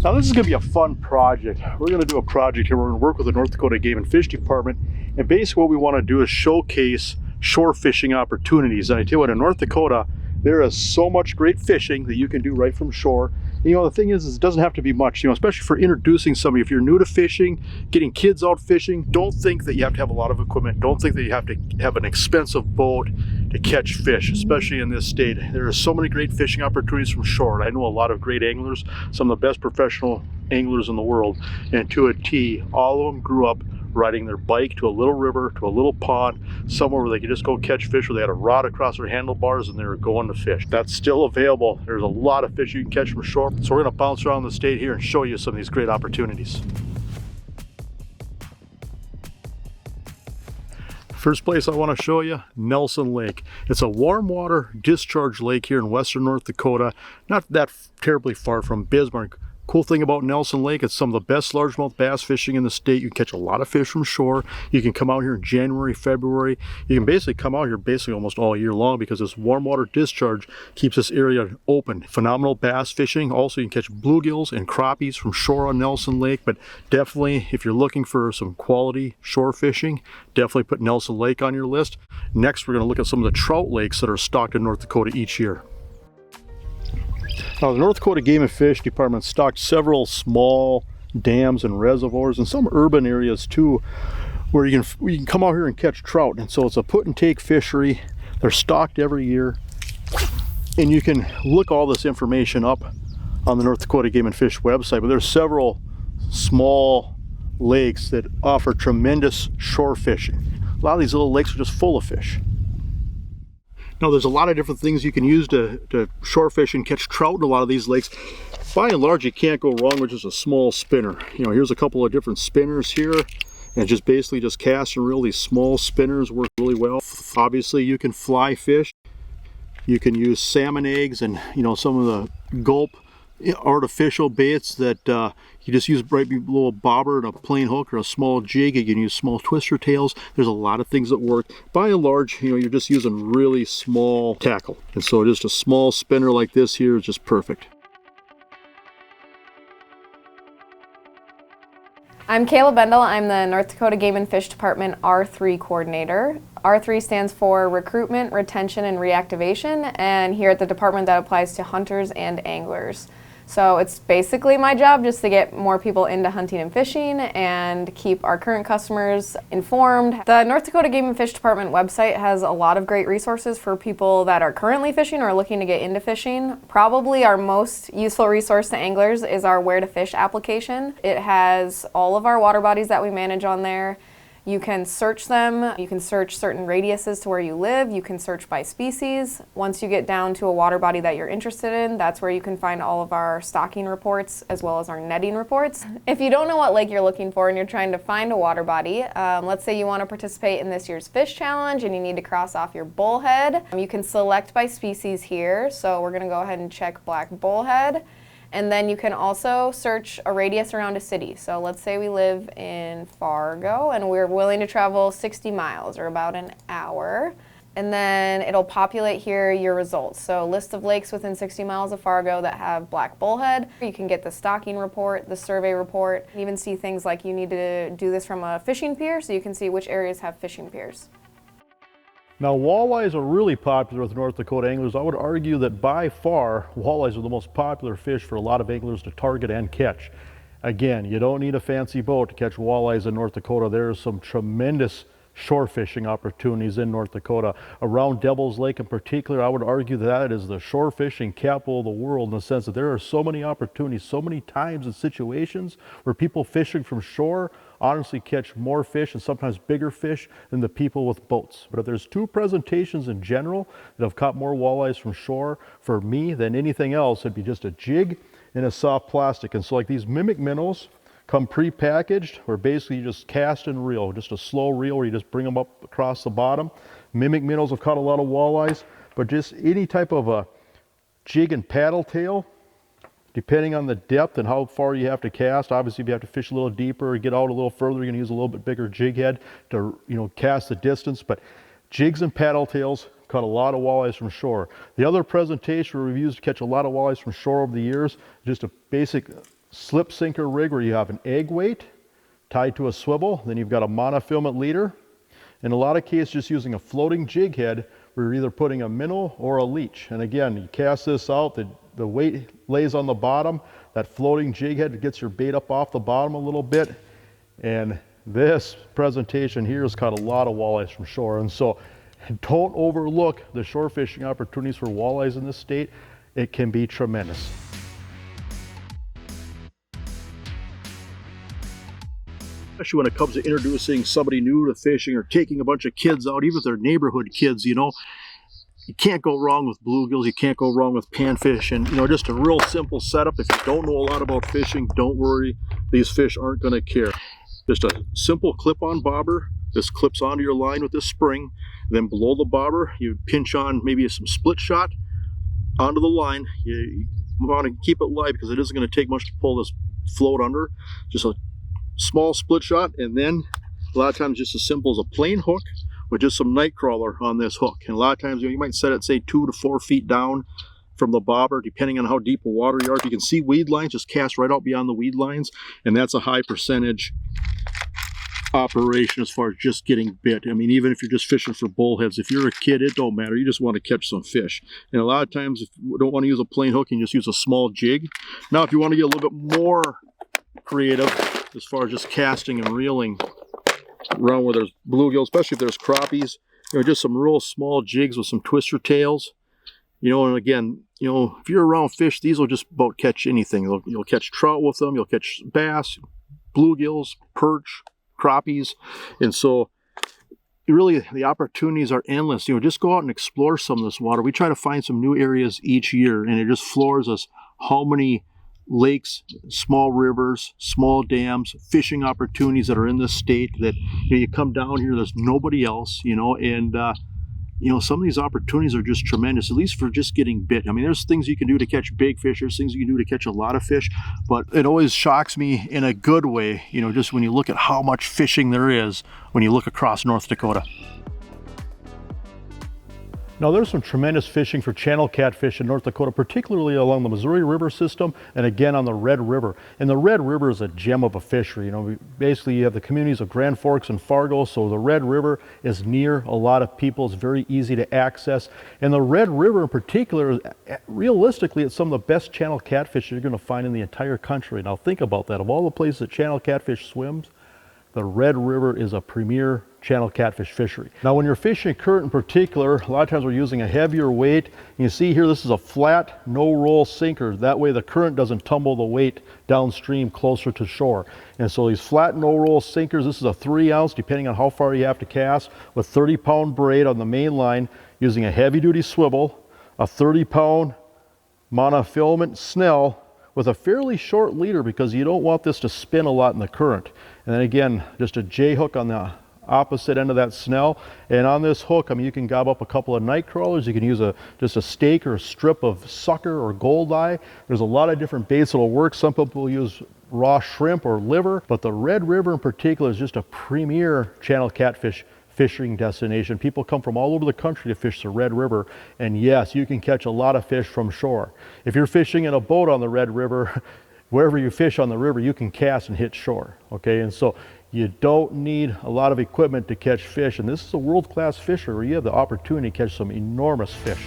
Now this is going to be a fun project. We're going to do a project here. We're going to work with the North Dakota Game and Fish Department, and basically what we want to do is showcase shore fishing opportunities. And I tell you what, in North Dakota, there is so much great fishing that you can do right from shore. You know, the thing is it doesn't have to be much, you know, especially for introducing somebody. If you're new to fishing, getting kids out fishing, don't think that you have to have a lot of equipment. Don't think that you have to have an expensive boat to catch fish, especially in this state. There are so many great fishing opportunities from shore. And I know a lot of great anglers, some of the best professional anglers in the world, and to a T, all of them grew up riding their bike to a little river, to a little pond, somewhere where they could just go catch fish, where they had a rod across their handlebars and they were going to fish. That's still available. There's a lot of fish you can catch from shore. So we're going to bounce around the state here and show you some of these great opportunities. First place I want to show you, Nelson Lake. It's a warm water discharge lake here in western North Dakota, not that terribly far from Bismarck. Cool thing about Nelson Lake, it's some of the best largemouth bass fishing in the state. You can catch a lot of fish from shore. You can come out here in January, February. You can basically come out here basically almost all year long because this warm water discharge keeps this area open. Phenomenal bass fishing. Also, you can catch bluegills and crappies from shore on Nelson Lake, but definitely if you're looking for some quality shore fishing, definitely put Nelson Lake on your list. Next, we're going to look at some of the trout lakes that are stocked in North Dakota each year. Now, the North Dakota Game and Fish Department stocked several small dams and reservoirs and some urban areas too, where you can come out here and catch trout. And so it's a put and take fishery. They're stocked every year, and you can look all this information up on the North Dakota Game and Fish website. But there's several small lakes that offer tremendous shore fishing. A lot of these little lakes are just full of fish. Now, there's a lot of different things you can use to shore fish and catch trout in a lot of these lakes. By and large, you can't go wrong with just a small spinner. You know, here's a couple of different spinners here, and just basically just cast and reel. These small spinners work really well. Obviously, you can fly fish. You can use salmon eggs and, you know, some of the gulp artificial baits that you just use right below a bobber and a plain hook or a small jig. You can use small twister tails. There's a lot of things that work. By and large, you know, you're just using really small tackle, and so just a small spinner like this here is just perfect. I'm Kayla Bendel. I'm the North Dakota Game and Fish Department R3 coordinator. R3 stands for Recruitment, Retention, and Reactivation, and here at the department that applies to hunters and anglers. So it's basically my job just to get more people into hunting and fishing and keep our current customers informed. The North Dakota Game and Fish Department website has a lot of great resources for people that are currently fishing or looking to get into fishing. Probably our most useful resource to anglers is our Where to Fish application. It has all of our water bodies that we manage on there. You can search them. You can search certain radiuses to where you live. You can search by species. Once you get down to a water body that you're interested in, that's where you can find all of our stocking reports as well as our netting reports. If you don't know what lake you're looking for and you're trying to find a water body, let's say you want to participate in this year's fish challenge and you need to cross off your bullhead, you can select by species here. So we're going to go ahead and check black bullhead. And then you can also search a radius around a city. So let's say we live in Fargo and we're willing to travel 60 miles or about an hour. And then it'll populate here your results. So list of lakes within 60 miles of Fargo that have black bullhead. You can get the stocking report, the survey report, even see things like you need to do this from a fishing pier, so you can see which areas have fishing piers. Now, walleyes are really popular with North Dakota anglers. I would argue that by far, walleyes are the most popular fish for a lot of anglers to target and catch. Again, you don't need a fancy boat to catch walleyes in North Dakota. There are some tremendous shore fishing opportunities in North Dakota. Around Devil's Lake in particular, I would argue that is the shore fishing capital of the world, in the sense that there are so many opportunities, so many times and situations where people fishing from shore honestly catch more fish and sometimes bigger fish than the people with boats. But if there's two presentations in general that have caught more walleyes from shore for me than anything else, it'd be just a jig and a soft plastic. And so like these mimic minnows come pre-packaged, where basically you just cast and reel, just a slow reel where you just bring them up across the bottom. Mimic minnows have caught a lot of walleyes, but just any type of a jig and paddle tail, depending on the depth and how far you have to cast. Obviously, if you have to fish a little deeper or get out a little further, you're going to use a little bit bigger jig head to, you know, cast the distance. But jigs and paddle tails caught a lot of walleyes from shore. The other presentation where we've used to catch a lot of walleyes from shore over the years, just a basic slip sinker rig where you have an egg weight tied to a swivel. Then you've got a monofilament leader. In a lot of cases, just using a floating jig head where you're either putting a minnow or a leech. And again, you cast this out, the weight lays on the bottom. That floating jig head gets your bait up off the bottom a little bit. And this presentation here has caught a lot of walleyes from shore. And so don't overlook the shore fishing opportunities for walleyes in this state. It can be tremendous. Especially when it comes to introducing somebody new to fishing or taking a bunch of kids out, even if they're neighborhood kids, you know, you can't go wrong with bluegills, you can't go wrong with panfish, and you know, just a real simple setup. If you don't know a lot about fishing, don't worry, these fish aren't going to care. Just a simple clip-on bobber. This clips onto your line with this spring. Then below the bobber, you pinch on maybe some split shot onto the line. You want to keep it light because it isn't going to take much to pull this float under. Just a small split shot, and then a lot of times just as simple as a plain hook with just some night crawler on this hook. And a lot of times, you know, you might set it say 2 to 4 feet down from the bobber, depending on how deep a water you are. If you can see weed lines, just cast right out beyond the weed lines, and that's a high percentage operation as far as just getting bit. I mean, even if you're just fishing for bullheads, if you're a kid, it don't matter. You just want to catch some fish. And a lot of times, if you don't want to use a plain hook, you can just use a small jig. Now, if you want to get a little bit more creative as far as just casting and reeling around where there's bluegill, especially if there's crappies, you know, just some real small jigs with some twister tails, you know. And again, you know, if you're around fish, these will just about catch anything. You'll catch trout with them, you'll catch bass, bluegills, perch, crappies. And so really the opportunities are endless. You know, just go out and explore some of this water. We try to find some new areas each year, and it just floors us how many lakes, small rivers, small dams, fishing opportunities that are in this state that, you know, you come down here, there's nobody else, you know. And you know, some of these opportunities are just tremendous, at least for just getting bit. I mean, there's things you can do to catch big fish, there's things you can do to catch a lot of fish, but it always shocks me in a good way, you know, just when you look at how much fishing there is when you look across North Dakota. Now, there's some tremendous fishing for channel catfish in North Dakota, particularly along the Missouri River system and again on the Red River. And the Red River is a gem of a fishery. You know, basically you have the communities of Grand Forks and Fargo, so the Red River is near a lot of people. It's very easy to access. And the Red River in particular, realistically, it's some of the best channel catfish you're going to find in the entire country. Now think about that. Of all the places that channel catfish swims, the Red River is a premier channel catfish fishery. Now, when you're fishing current in particular, a lot of times we're using a heavier weight. You see here, this is a flat, no-roll sinker. That way the current doesn't tumble the weight downstream closer to shore. And so these flat, no-roll sinkers, this is a 3-ounce, depending on how far you have to cast, with 30-pound braid on the main line, using a heavy-duty swivel, a 30-pound monofilament snell, with a fairly short leader because you don't want this to spin a lot in the current. And then again, just a J hook on the opposite end of that snell. And on this hook, I mean, you can gob up a couple of night crawlers. You can use just a steak or a strip of sucker or goldeye. There's a lot of different baits that'll work. Some people use raw shrimp or liver, but the Red River in particular is just a premier channel catfish fishing destination. People come from all over the country to fish the Red River, and yes, you can catch a lot of fish from shore. If you're fishing in a boat on the Red River, wherever you fish on the river, you can cast and hit shore, okay? And so you don't need a lot of equipment to catch fish, and this is a world-class fishery where you have the opportunity to catch some enormous fish.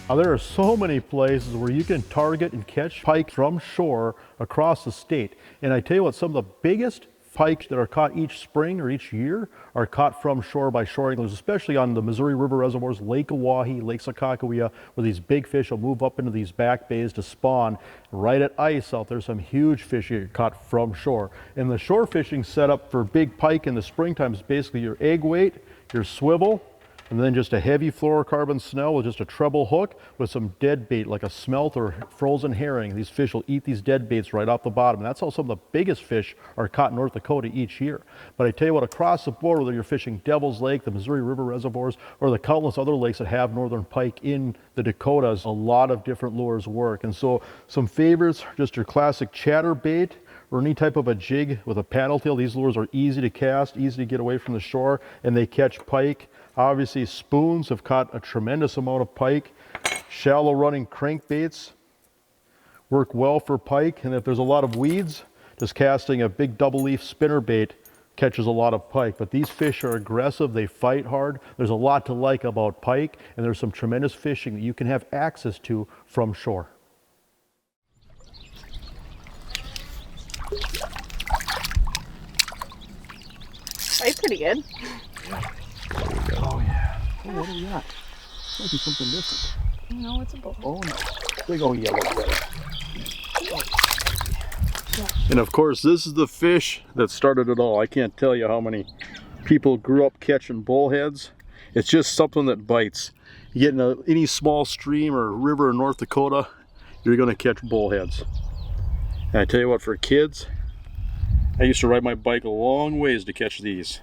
Now, there are so many places where you can target and catch pike from shore across the state. And I tell you what, some of the biggest pike that are caught each spring or each year are caught from shore by shore anglers, especially on the Missouri River reservoirs, Lake Oahe, Lake Sakakawea, where these big fish will move up into these back bays to spawn. Right at ice out there, some huge fish get caught from shore. And the shore fishing setup for big pike in the springtime is basically your egg weight, your swivel, and then just a heavy fluorocarbon snell with just a treble hook with some dead bait like a smelt or frozen herring. These fish will eat these dead baits right off the bottom. And that's how some of the biggest fish are caught in North Dakota each year. But I tell you what, across the board, whether you're fishing Devil's Lake, the Missouri River reservoirs, or the countless other lakes that have northern pike in the Dakotas, a lot of different lures work. And so some favorites, just your classic chatterbait, or any type of a jig with a paddle tail, these lures are easy to cast, easy to get away from the shore, and they catch pike. Obviously, spoons have caught a tremendous amount of pike. Shallow running crankbaits work well for pike, and if there's a lot of weeds, just casting a big double leaf spinner bait catches a lot of pike. But these fish are aggressive, they fight hard. There's a lot to like about pike, and there's some tremendous fishing that you can have access to from shore. Bite pretty good. Oh yeah. Oh, what do we got? Might be something different. No, it's a bull. Oh no. Big old yellow belly. And of course, this is the fish that started it all. I can't tell you how many people grew up catching bullheads. It's just something that bites. You get in any small stream or river in North Dakota, you're going to catch bullheads. And I tell you what, for kids, I used to ride my bike a long ways to catch these.